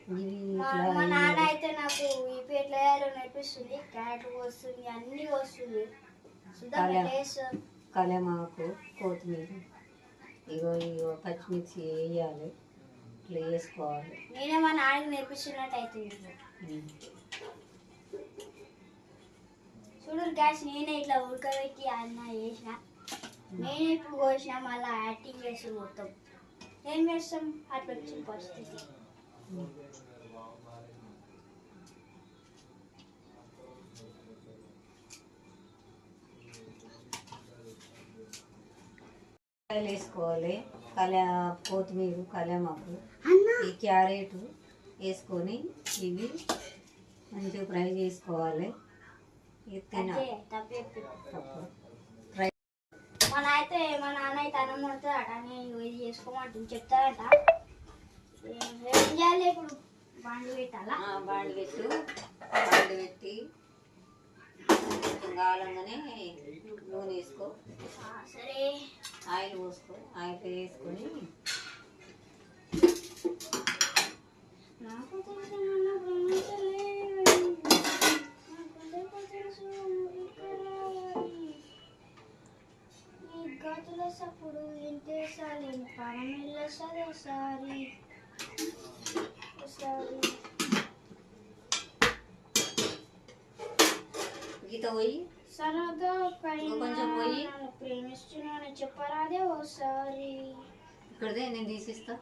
మా నాన్న అయితే నాకు ఈ ఎట్లా వేయాలో నేర్పిస్తుంది. క్యారెట్ వస్తుంది, అన్నీ వస్తుంది. కలమాకు, కొత్తిమీర, ఇగో పచ్చిమిర్చి వేయాలి, ఇట్లా వేసుకోవాలి. నేనే మా నాన్నకి నేర్పిస్తున్నట్టు అవుతుంది. చూడు గ్యాస్ నేనే ఇట్లా ఉడకబెట్టి అన్న వేసిన, నేనే ఇప్పుడు కోసిన, మళ్ళీ యాక్టింగ్ చేసి మొత్తం ఏం చేస్తాం అట్లా వచ్చిన పరిస్థితి. వేసుకోవాలి, కొత్తిమీర, కలమాకు, ఈ క్యారెట్ వేసుకొని ఇవి మంచిగా ఫ్రై చేసుకోవాలి. మా నాన్న అయితే అన్నం పడుతుందట, నేను ఇది చేసుకోమంటుంది చెప్తారట. ఏం చేయాలి ఇప్పుడు? బాండి పెట్టాలా? బాండి పెట్టి కావాలంగానే నూనె వేసుకో. సరే, ఆయిల్ పోసుకో. ఆయిల్ వేసుకొని సప్పుడు ఇంటేసాలి పరమిల్ల సదసారి గీత పోయి సరదా కొంచెం పోయి ప్రేమిస్తున్నాను చెప్పరాదే ఓసారి. ఇక్కడదే నేను తీసిస్తా.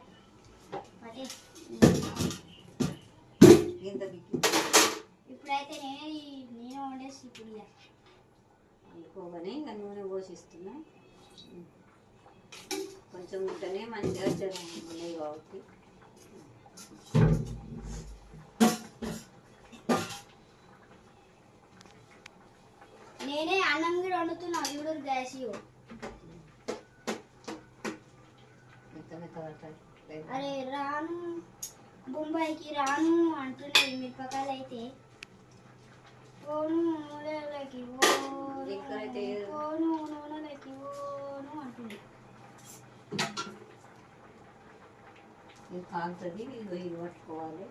ఇప్పుడైతే నేను వండేసి ఇప్పుడు అనుకోగానే ఇంకా నూనె పోసిస్తున్నా. కొంచెం ఉంటేనే మంచిగా ఉన్నాయి కాబట్టి నేనే అన్నం కూడా వండుతున్నా. చూడు గ్యాస్ అరే రాను బొంబాయికి రాను అంటున్నాయి మిరపకాయలు అయితే. ఓను నూనెలకి ఓను నూనెలకి ఓను అంటుంది. ఇది కాలుతుంది, ఇది పట్టుకోవాలి.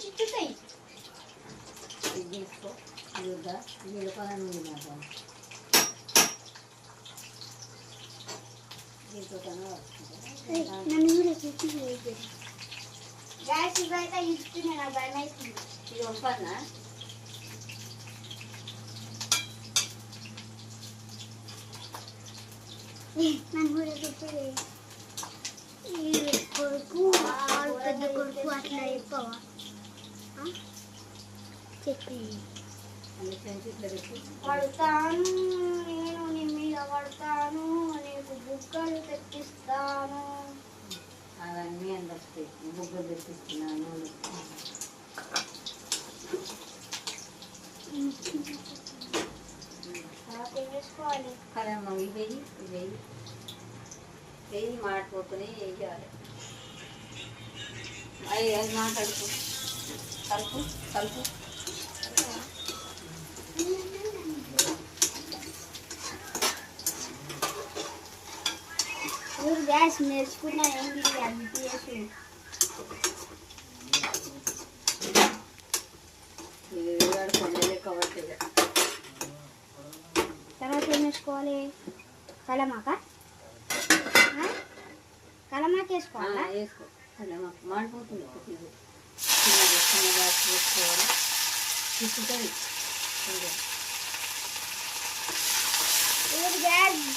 చిట్టుతాయి. ఇది తీసుకో. మిరపకాయ నూనె మాట దీంతో గ్యాస్ ఇవైతే ఇస్తున్నా, నాకు భయం అవుతుంది. ఇది వంపన్నా కొడుకు పెద్ద కొడుకు అట్లా చెప్పవా? చెప్పి పడతాను నేను నీ మీద పడతాను, నీకు బుగ్గలు తెప్పిస్తాను. అవన్నీ అందరికి బుగ్గలు తెప్పిస్తున్నాను. వేసుకోవాలి కలమ్మ ఇవి వేయి మాడిపోతూనే వేయాలి. అవి మాట్లాడుకో, కలుపు. గ్యాస్ నేర్చుకున్నా ఏంటి అంత చేసి తర్వాత ఏం వేసుకోవాలి? కలమాక వేసుకోవాలా? వేసుకో. కలమాక మాడిపోతుంది. వేసుకోవాలి. తిప్పుతుంది.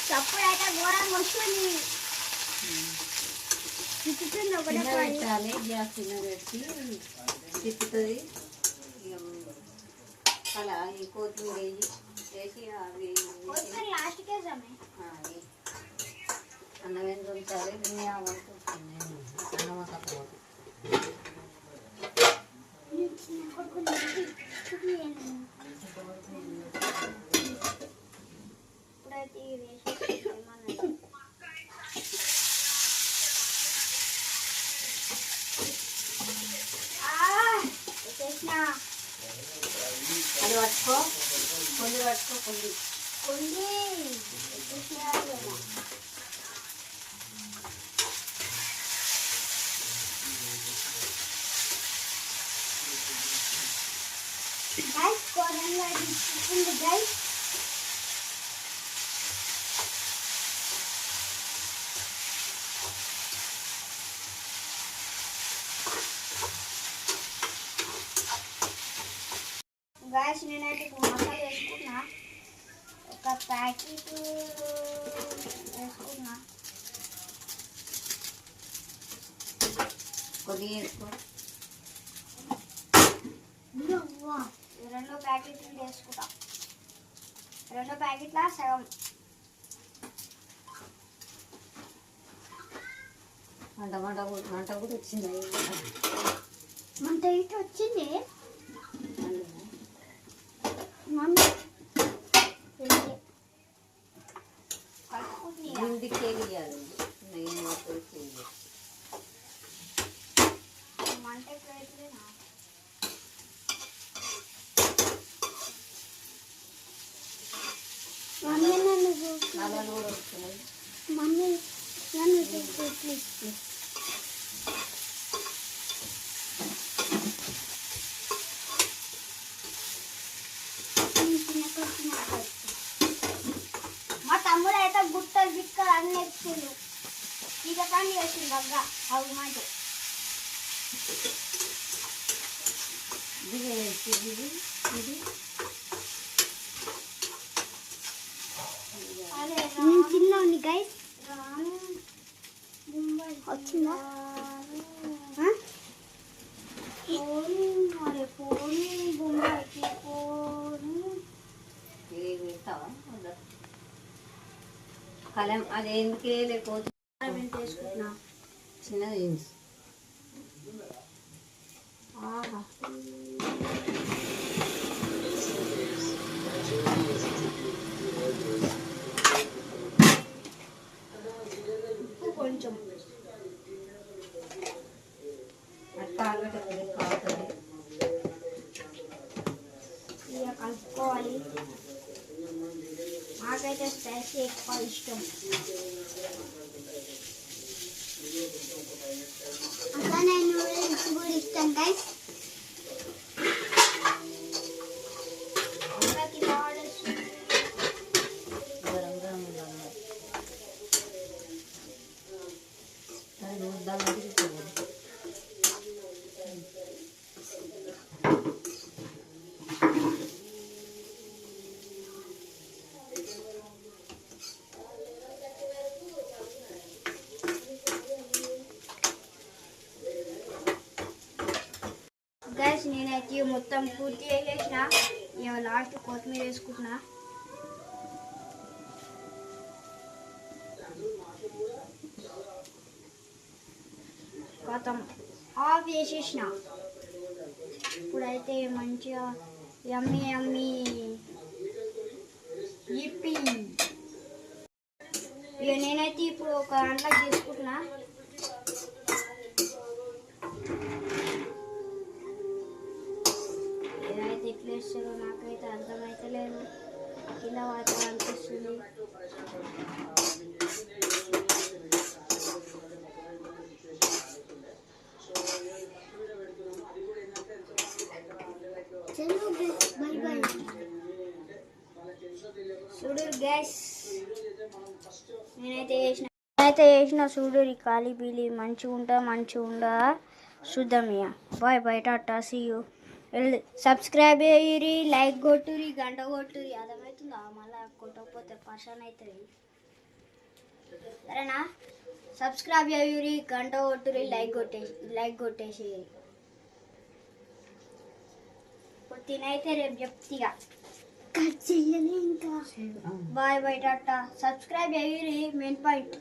చప్పుడు అయితే ఘోరంగా వస్తుంది. తిప్పుతుంది ఒకటే పెట్టాలి. గ్యాస్ చిన్న పెట్టి తిప్పుతుంది. అలా ఈ కొత్తిమీర వేసి లాస్ట్కే అన్నం ఎంత ఉంచాలి. అన్నం సపోర్ట్ ఇప్పుడైతే అది పట్టుకో, కొన్ని పట్టుకో, కొన్ని ఉంది గైస్. గాయస్ నేనైతే ఇప్పుడు మసాలా వేసుకున్నా. ఒక ప్యాకెట్ వేసుకున్నా. కొద్దిగా వేసుకో. రెండో ప్యాకెట్ వేసుకుంటా. రెండో ప్యాకెట్లా సగం. మంట కూడా వచ్చింది. మంట ఇటు వచ్చింది. ఇంటికి వేయాలి. నేను మంట ఎక్కడైతేనా మమ్మీ నన్ను నల్లలు కూడా వస్తున్నాయి. మమ్మీ నన్ను ప్లీజ్. మా తమ్ముడు అయితే గుట్టలు బిక్కలు అన్ని ఎక్కిండు. ఇక కానీ వేసిండు దగ్గ అవి మాట. నేను తిన్నాను గైస్. వచ్చిందా బొంబాయికి కలం అది ఎందుకే లేకపోతే వేసుకుంటున్నా. చిన్నది జీన్స్. కొంచెం ఇక కలుపుకోవాలి. నాకైతే స్పైసీ ఎక్కువ ఇష్టం. అట్లానే నూడిల్స్ కూడా ఇష్టం గైస్. గైస్ నేనైతే మొత్తం పూర్తి వేసేసిన. ఇక లాస్ట్ కొత్తిమీర వేసుకుంటున్నా. మొత్తం ఆఫ్ వేసేసిన. ఇప్పుడైతే మంచిగా యమ్మీ యమ్మీ ఇప్పి. ఇక నేనైతే ఇప్పుడు ఒక దాంట్లో చేసుకుంటున్నా. ఏదైతే ఎట్లా వేస్తారో నాకైతే అర్థమైతే లేదు. కింద వాటర్ అనిపిస్తుంది. చూడు గ్యాస్ నేనైతే వేసిన చూడు ఖాళీ బీలి మంచిగా ఉండా చూద్దాం. ఇక బాయ్ బయట సీ యూ. సబ్స్క్రైబ్ అయ్యి లైక్ కొట్టురి గంట కొట్టురి. అర్థమవుతుందా? మళ్ళీ కొట్టకపోతే పర్సన్ అవుతుంది. సరేనా? సబ్స్క్రైబ్ అయ్యి గంట కొట్టురి లైక్ కొట్టేసి. ఇప్పుడు తినైతే రేపు చెప్తిగా కట్ చెయ్యాలి. ఇంకా బాయ్ బయట సబ్స్క్రైబ్ అయ్యి మెయిన్ పాయింట్.